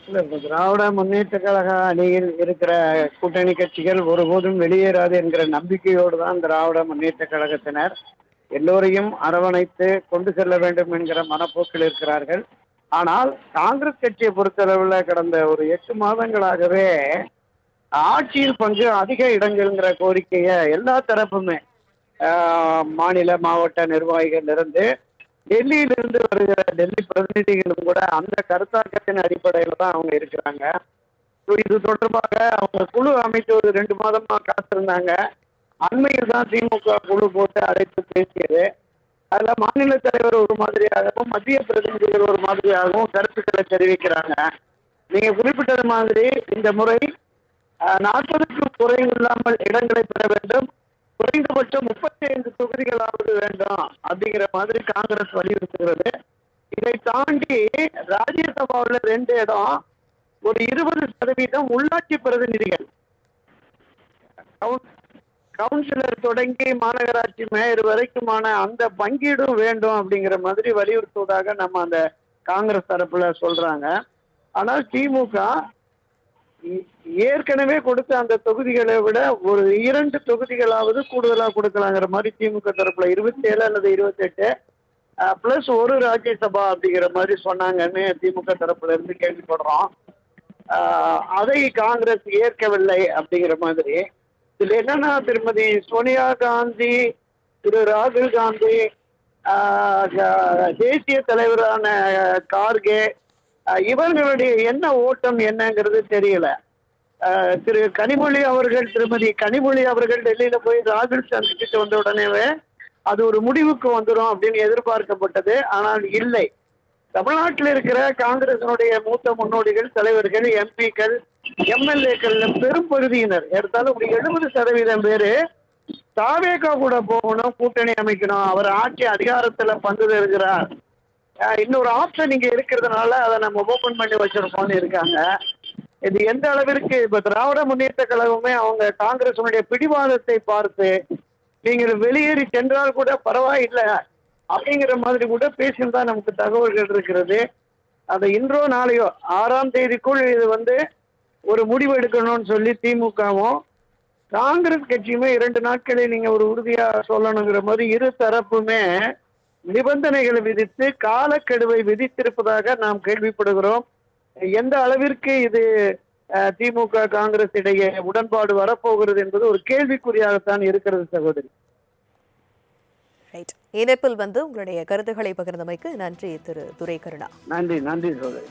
இல்ல இப்ப திராவிட முன்னேற்ற கழக அணியில் இருக்கிற கூட்டணி கட்சிகள் ஒருபோதும் வெளியேறாது என்கிற நம்பிக்கையோடு தான் திராவிட முன்னேற்ற கழகத்தினர் எல்லோரையும் அரவணைத்து கொண்டு செல்ல வேண்டும் என்கிற மனப்போக்கில் இருக்கிறார்கள். ஆனால் காங்கிரஸ் கட்சியை பொறுத்தளவில் கடந்த ஒரு 8 மாதங்களாகவே ஆட்சியில் பங்கு அதிக இடங்கள்ங்கிற கோரிக்கையை எல்லா தரப்புமே மாநில மாவட்ட நிர்வாகிகள் இருந்து டெல்லியிலிருந்து வருகிற டெல்லி பிரதிநிதிகளும் கூட அந்த கருத்தாக்கத்தின் அடிப்படையில் தான் அவங்க இருக்கிறாங்க. இது தொடர்பாக அவங்க குழு அமைத்து ஒரு 2 மாதமா காத்திருந்தாங்க. அண்மையில் தான் திமுக குழு போட்டு அழைத்து பேசியது. அதுல மாநில தலைவர் ஒரு மாதிரியாகவும் மத்திய பிரதிநிதிகள் ஒரு மாதிரியாகவும் கருத்துக்களை தெரிவிக்கிறாங்க. நீங்க குறிப்பிட்டது மாதிரி இந்த முறை 40க்கு குறைவில்லாமல் இடங்களை பெற வேண்டும், குறைந்தபட்சம் 35 தொகுதிகளாவது வேண்டும் அப்படிங்கிற மாதிரி காங்கிரஸ் வலியுறுத்துகிறது. இதை தாண்டி ராஜ்யசபாவில் 2 இடம், ஒரு 20% உள்ளாட்சி பிரதிநிதிகள், கவுன்சிலர் தொடங்கி மாநகராட்சி மேயர் வரைக்குமான அந்த பங்கீடும் வேண்டும் அப்படிங்கிற மாதிரி வலியுறுத்துவதாக நம்ம அந்த காங்கிரஸ் தரப்புல சொல்றாங்க. ஆனால் திமுக ஏற்கனவே கொடுத்த அந்த தொகுதிகளை விட ஒரு 2 தொகுதிகளாவது கூடுதலாக கொடுக்கலாங்கிற மாதிரி திமுக தரப்புல 27 அல்லது 28 பிளஸ் ஒரு ராஜ்யசபா அப்படிங்கிற மாதிரி சொன்னாங்கன்னு திமுக தரப்புல இருந்து கேள்விப்படுறோம். அதை காங்கிரஸ் ஏற்கவில்லை அப்படிங்கிற மாதிரி. இதுல என்னன்னா, திருமதி சோனியா காந்தி, திரு ராகுல் காந்தி, தேசிய தலைவரான கார்கே, இவர்களுடைய என்ன ஓட்டம் என்னங்கிறது தெரியல. திரு கனிமொழி அவர்கள், திருமதி கனிமொழி அவர்கள் டெல்லியில போய் ராகுல் சந்திச்சுட்டு வந்த உடனேவே அது ஒரு முடிவுக்கு வந்துடும் அப்படின்னு எதிர்பார்க்கப்பட்டது. ஆனால் இல்லை. தமிழ்நாட்டில் இருக்கிற காங்கிரசினுடைய மூத்த முன்னோடிகள், தலைவர்கள், எம்பிக்கள், எம்எல்ஏக்கள் பெரும் பகுதியினர், எடுத்தாலும் ஒரு 70% பேரு தாவேகா கூட போகணும், கூட்டணி அமைக்கணும், அவர் ஆட்சி அதிகாரத்துல பங்கு பெறுகிறார், இன்னொரு ஆப்ஷன் இங்க இருக்கிறதுனால அதை நம்ம ஓபன் பண்ணி வச்சிருக்கோம்னு இருக்காங்க. இது எந்த அளவிற்கு இப்ப திராவிட முன்னேற்ற கழகமே அவங்க காங்கிரசுடைய பிடிவாதத்தை பார்த்து நீங்கள் வெளியேறி சென்றால் கூட பரவாயில்லை அப்படிங்கிற மாதிரி கூட பேசியிருந்தா நமக்கு தகவல்கள் இருக்கிறது. அதை இன்றோ நாளையோ 6ஆம் தேதிக்குள் இது ஒரு முடிவு எடுக்கணும்னு சொல்லி திமுகவும் காங்கிரஸ் கட்சியுமே 2 நாட்களில் நீங்க ஒரு உறுதியா சொல்லணுங்கிற மாதிரி இரு தரப்புமே நிபந்தனைகளை விதித்து காலக்கெடுவை விதித்திருப்பதாக நாம் கேள்விப்படுகிறோம். எந்த அளவிற்கு இது திமுக காங்கிரஸ் இடையே உடன்பாடு வரப்போகிறது என்பது ஒரு கேள்விக்குறியாகத்தான் இருக்கிறது சகோதரி. இணைப்பில் உங்களுடைய கருத்துக்களை பகிர்ந்தமைக்கு நன்றி திரு துரைக்கருணா. நன்றி சகோதரி.